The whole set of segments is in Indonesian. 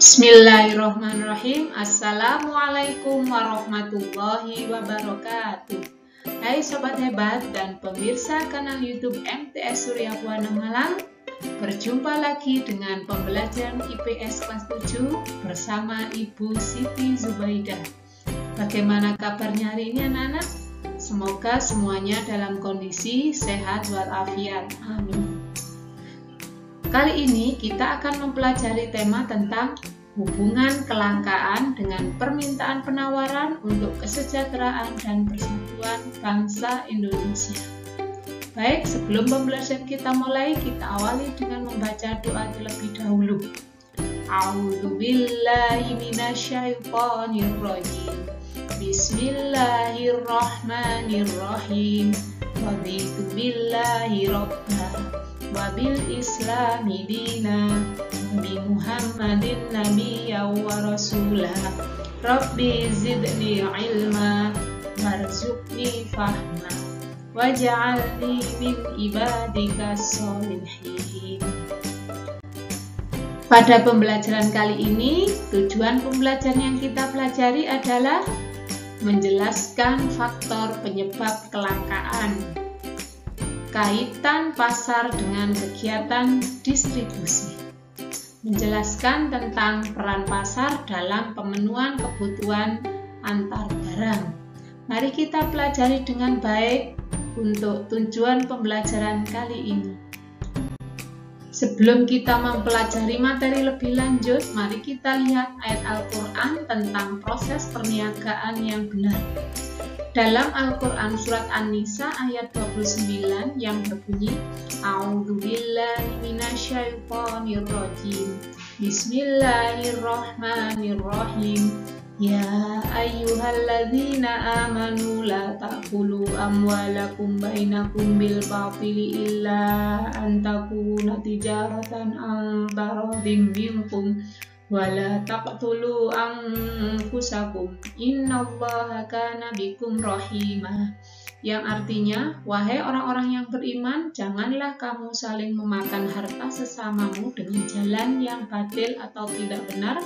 Bismillahirrahmanirrahim. Assalamualaikum warahmatullahi wabarakatuh. Hai sobat hebat dan pemirsa kanal YouTube MTS Surya Buana Malang. Berjumpa lagi dengan pembelajaran IPS kelas 7 bersama Ibu Siti Zubaidah. Bagaimana kabarnya hari ini anak-anak? Semoga semuanya dalam kondisi sehat walafiat. Amin. Kali ini kita akan mempelajari tema tentang hubungan kelangkaan dengan permintaan penawaran untuk kesejahteraan dan persatuan bangsa Indonesia. Baik, sebelum pembelajaran kita mulai, kita awali dengan membaca doa terlebih dahulu. A'udzubillahi minasyaitonirrajim. Bismillahirrahmanirrahim. Raditu billahi rabbah wabil islami dina bi Muhammadin nabiyya wa rasulah rabbi zidni ilma warzuqni fahma waj'alni min ibadika sholihin. Pada pembelajaran kali ini, tujuan pembelajaran yang kita pelajari adalah menjelaskan faktor penyebab kelangkaan, kaitan pasar dengan kegiatan distribusi, menjelaskan tentang peran pasar dalam pemenuhan kebutuhan antar barang. Mari kita pelajari dengan baik untuk tujuan pembelajaran kali ini. Sebelum kita mempelajari materi lebih lanjut, mari kita lihat ayat Al-Quran tentang proses perniagaan yang benar. Dalam Al-Quran Surat An-Nisa ayat 29 yang berbunyi A'udzubillahi minasyaitonirrajim. Bismillahirrahmanirrahim. Ya ayyuhalladzina amanu la ta'kulu amwalakum bainakum bil batili illa an takuna tijaratan an taradin minkum wala taqtulu anfusakum innallaha kana bikum rahimah, yang artinya, wahai orang-orang yang beriman, janganlah kamu saling memakan harta sesamamu dengan jalan yang batil atau tidak benar,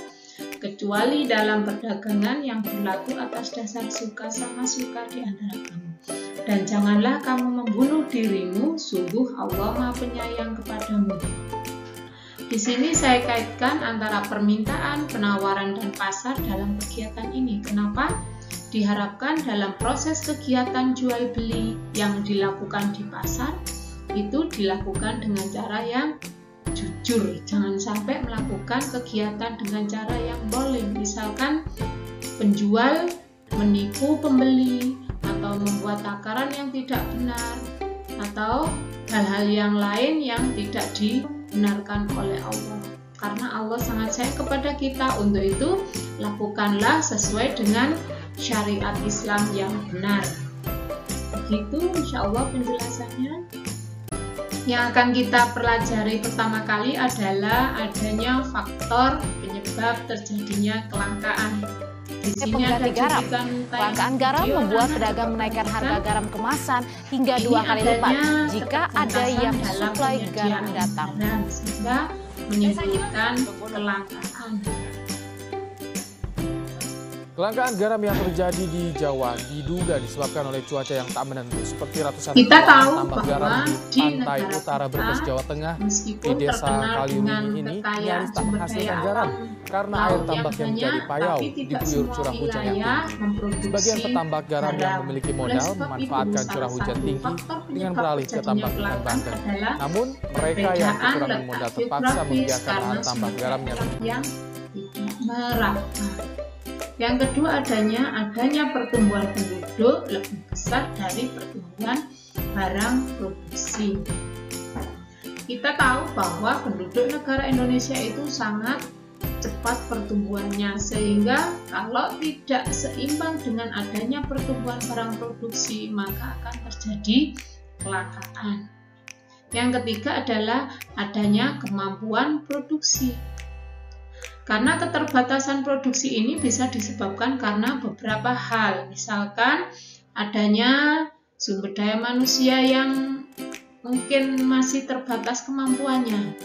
kecuali dalam perdagangan yang berlaku atas dasar suka sama suka di antara kamu. Dan janganlah kamu membunuh dirimu, sungguh Allah Maha Penyayang kepadamu. Di sini saya kaitkan antara permintaan, penawaran, dan pasar dalam kegiatan ini. Kenapa? Diharapkan dalam proses kegiatan jual beli yang dilakukan di pasar, itu dilakukan dengan cara yang jujur. Jangan sampai melakukan kegiatan dengan cara yang boleh. Misalkan penjual menipu pembeli, atau membuat takaran yang tidak benar, atau hal-hal yang lain yang tidak dibenarkan oleh Allah. Karena Allah sangat sayang kepada kita, untuk itu lakukanlah sesuai dengan syariat Islam yang benar. Begitu insya Allah penjelasannya. Yang akan kita pelajari pertama kali adalah adanya faktor penyebab terjadinya kelangkaan. Di sini ada garam. Kelangkaan garam membuat pedagang menaikkan harga garam kemasan hingga 2 kali lipat jika ada yang suplai garam datang, sehingga menimbulkan kelangkaan. Kelangkaan garam yang terjadi di Jawa diduga disebabkan oleh cuaca yang tak menentu, seperti ratusan Kita tahu tambak garam di di pantai utara Brebes, Jawa Tengah, di desa Kaliunini ini nyaris tak menghasilkan garam karena air tambak yang menjadi payau diguyur curah hujan yang tinggi. Sebagian petambak garam yang memiliki modal memanfaatkan curah hujan tinggi dengan beralih ke tambak ikan bandeng. Namun mereka yang kekurangan modal terpaksa membiarkan lahan tambak garamnya yang tidak merata. Yang kedua adanya pertumbuhan penduduk lebih besar dari pertumbuhan barang produksi. Kita tahu bahwa penduduk negara Indonesia itu sangat cepat pertumbuhannya, sehingga kalau tidak seimbang dengan adanya pertumbuhan barang produksi, maka akan terjadi kelangkaan. Yang ketiga adalah adanya kemampuan produksi. Karena keterbatasan produksi ini bisa disebabkan karena beberapa hal, misalkan adanya sumber daya manusia yang mungkin masih terbatas kemampuannya,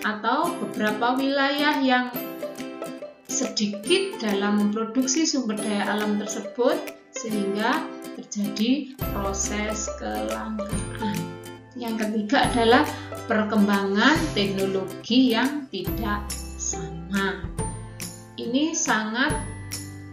atau beberapa wilayah yang sedikit dalam memproduksi sumber daya alam tersebut sehingga terjadi proses kelangkaan. Yang ketiga adalah perkembangan teknologi yang tidak sama. Ini sangat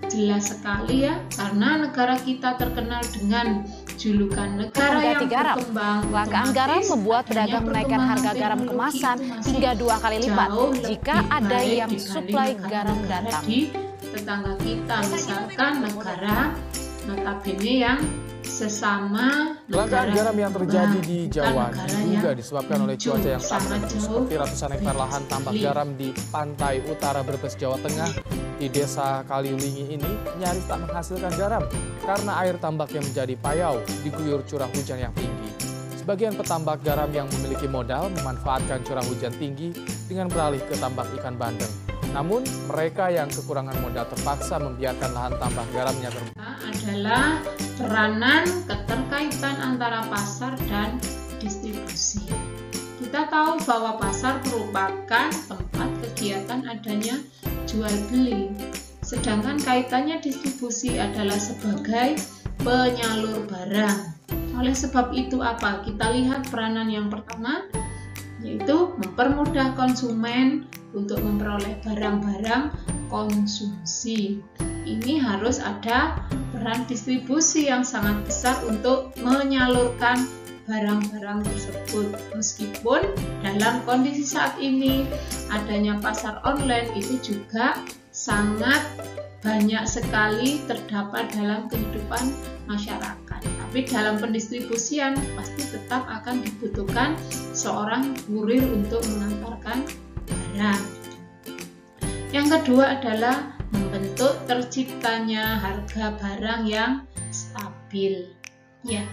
jelas sekali ya, karena negara kita terkenal dengan julukan negara yang berkembang. Kelangkaan garam membuat pedagang menaikkan harga garam kemasan hingga 2 kali lipat jika ada yang suplai garam datang. Di tetangga kita, misalkan negara notabene yang sesama kelangkaan garam yang terjadi di Jawa juga disebabkan oleh cuaca yang sangat seperti ratusan hektar lahan tambak garam di pantai utara Brebes, Jawa Tengah di desa Kaliulingi ini nyaris tak menghasilkan garam karena air tambak yang menjadi payau diguyur curah hujan yang tinggi. Sebagian petambak garam yang memiliki modal memanfaatkan curah hujan tinggi dengan beralih ke tambak ikan bandeng. Namun mereka yang kekurangan modal terpaksa membiarkan lahan tambak garamnya adalah peranan keterkaitan antara pasar dan distribusi. Kita tahu bahwa pasar merupakan tempat kegiatan adanya jual beli, sedangkan kaitannya distribusi adalah sebagai penyalur barang. Oleh sebab itu apa? Kita lihat peranan yang pertama, yaitu mempermudah konsumen untuk memperoleh barang-barang konsumsi. Ini harus ada peran distribusi yang sangat besar untuk menyalurkan barang-barang tersebut. Meskipun dalam kondisi saat ini adanya pasar online itu juga sangat banyak sekali terdapat dalam kehidupan masyarakat. Tapi dalam pendistribusian pasti tetap akan dibutuhkan seorang kurir untuk mengantarkan barang. Yang kedua adalah membentuk terciptanya harga barang yang stabil. Ya,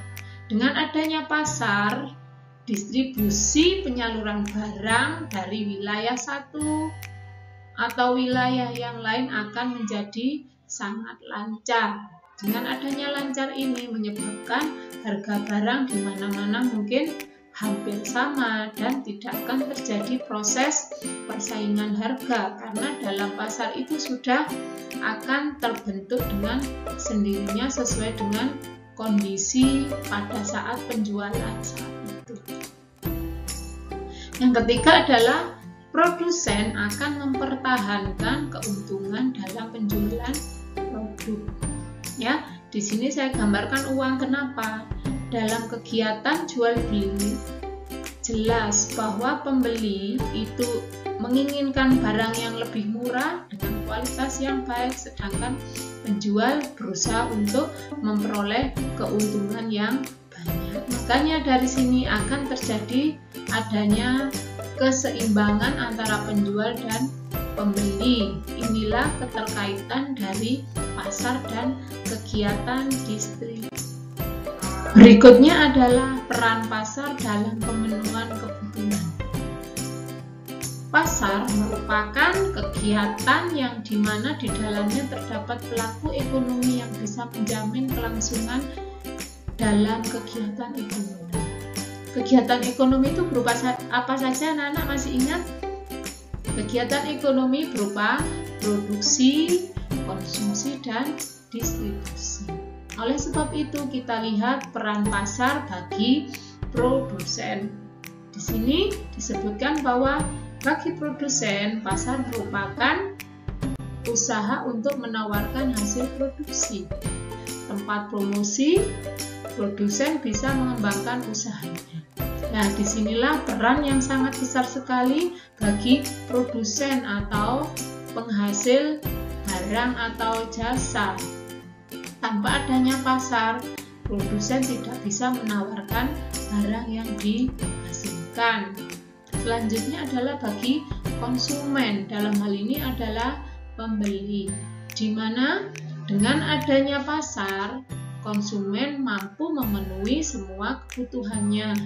dengan adanya pasar, distribusi penyaluran barang dari wilayah satu atau wilayah yang lain akan menjadi sangat lancar. Dengan adanya lancar ini menyebabkan harga barang di mana-mana mungkin hampir sama dan tidak akan terjadi proses persaingan harga karena dalam pasar itu sudah akan terbentuk dengan sendirinya sesuai dengan kondisi pada saat penjualan saat itu. Yang ketiga adalah produsen akan mempertahankan keuntungan dalam penjualan produk. Ya, di sini saya gambarkan uang. Kenapa? Dalam kegiatan jual beli jelas bahwa pembeli itu menginginkan barang yang lebih murah dengan kualitas yang baik, sedangkan penjual berusaha untuk memperoleh keuntungan yang banyak. Makanya dari sini akan terjadi adanya keseimbangan antara penjual dan pembeli. Inilah keterkaitan dari pasar dan kegiatan distribusi. Berikutnya adalah peran pasar dalam pemenuhan kebutuhan. Pasar merupakan kegiatan yang dimana di dalamnya terdapat pelaku ekonomi yang bisa menjamin kelangsungan dalam kegiatan ekonomi. Kegiatan ekonomi itu berupa apa saja, anak-anak masih ingat? Kegiatan ekonomi berupa produksi, konsumsi, dan distribusi. Oleh sebab itu kita lihat peran pasar bagi produsen. Di sini disebutkan bahwa bagi produsen, pasar merupakan usaha untuk menawarkan hasil produksi. Tempat promosi, produsen bisa mengembangkan usahanya. Nah, disinilah peran yang sangat besar sekali bagi produsen atau penghasil barang atau jasa. Tanpa adanya pasar, produsen tidak bisa menawarkan barang yang dihasilkan. Selanjutnya adalah bagi konsumen, dalam hal ini adalah pembeli, di mana dengan adanya pasar, konsumen mampu memenuhi semua kebutuhannya,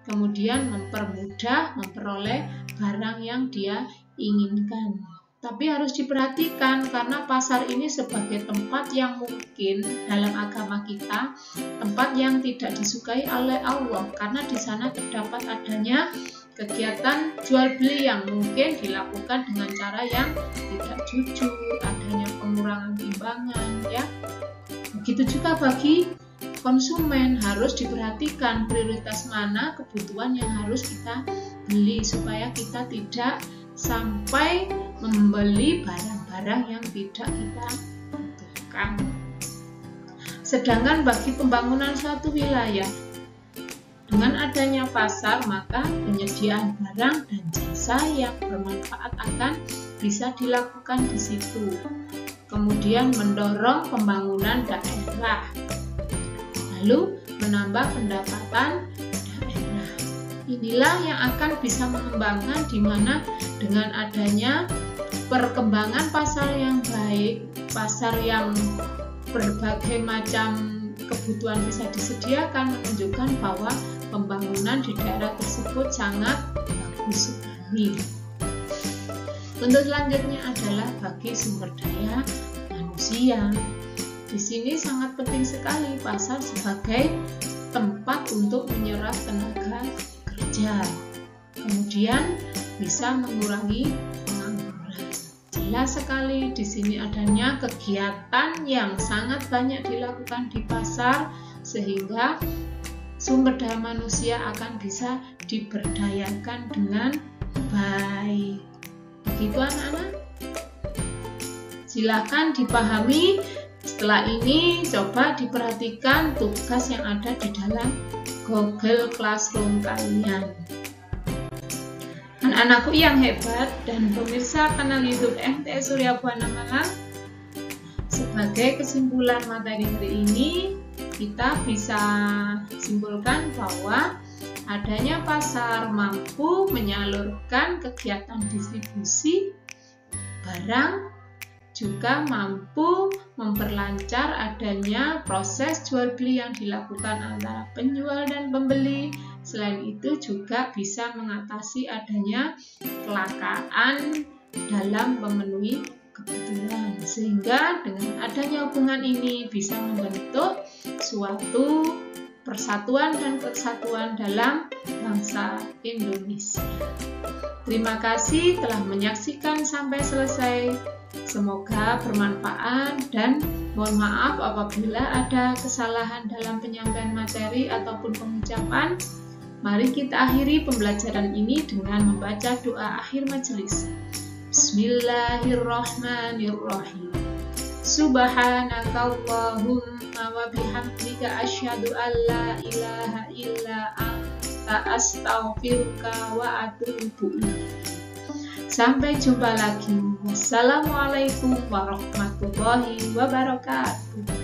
kemudian mempermudah memperoleh barang yang dia inginkan. Tapi harus diperhatikan karena pasar ini sebagai tempat yang mungkin dalam agama kita, tempat yang tidak disukai oleh Allah, karena di sana terdapat adanya kegiatan jual beli yang mungkin dilakukan dengan cara yang tidak jujur, adanya pengurangan timbangan ya. Begitu juga bagi konsumen, harus diperhatikan prioritas mana kebutuhan yang harus kita beli supaya kita tidak sampai membeli barang-barang yang tidak kita butuhkan. Sedangkan bagi pembangunan suatu wilayah, dengan adanya pasar, maka penyediaan barang dan jasa yang bermanfaat akan bisa dilakukan di situ. Kemudian mendorong pembangunan daerah, lalu menambah pendapatan daerah. Inilah yang akan bisa mengembangkan, di mana dengan adanya perkembangan pasar yang baik, pasar yang berbagai macam kebutuhan bisa disediakan, menunjukkan bahwa pembangunan di daerah tersebut sangat bagus sekali. Untuk selanjutnya adalah bagi sumber daya manusia. Di sini sangat penting sekali pasar sebagai tempat untuk menyerap tenaga kerja. Kemudian bisa mengurangi pengangguran. Jelas sekali di sini adanya kegiatan yang sangat banyak dilakukan di pasar sehingga sumber daya manusia akan bisa diberdayakan dengan baik. Begitu anak-anak? Silakan dipahami. Setelah ini coba diperhatikan tugas yang ada di dalam Google Classroom kalian. Anak-anakku yang hebat dan pemirsa kanal YouTube MTS Surya Buana Malang, sebagai kesimpulan materi hari ini, kita bisa simpulkan bahwa adanya pasar mampu menyalurkan kegiatan distribusi barang, juga mampu memperlancar adanya proses jual beli yang dilakukan antara penjual dan pembeli. Selain itu juga bisa mengatasi adanya kelangkaan dalam memenuhi kebutuhan, sehingga dengan adanya hubungan ini bisa membentuk suatu persatuan dan kesatuan dalam bangsa Indonesia. Terima kasih telah menyaksikan sampai selesai. Semoga bermanfaat dan mohon maaf apabila ada kesalahan dalam penyampaian materi ataupun pengucapan. Mari kita akhiri pembelajaran ini dengan membaca doa akhir majelis. Bismillahirrahmanirrahim. Subhanakallahumma wa bihamdika asyhadu an la ilaha illa anta astaghfiruka wa atubu ilaik. Sampai jumpa lagi. Wassalamualaikum warahmatullahi wabarakatuh.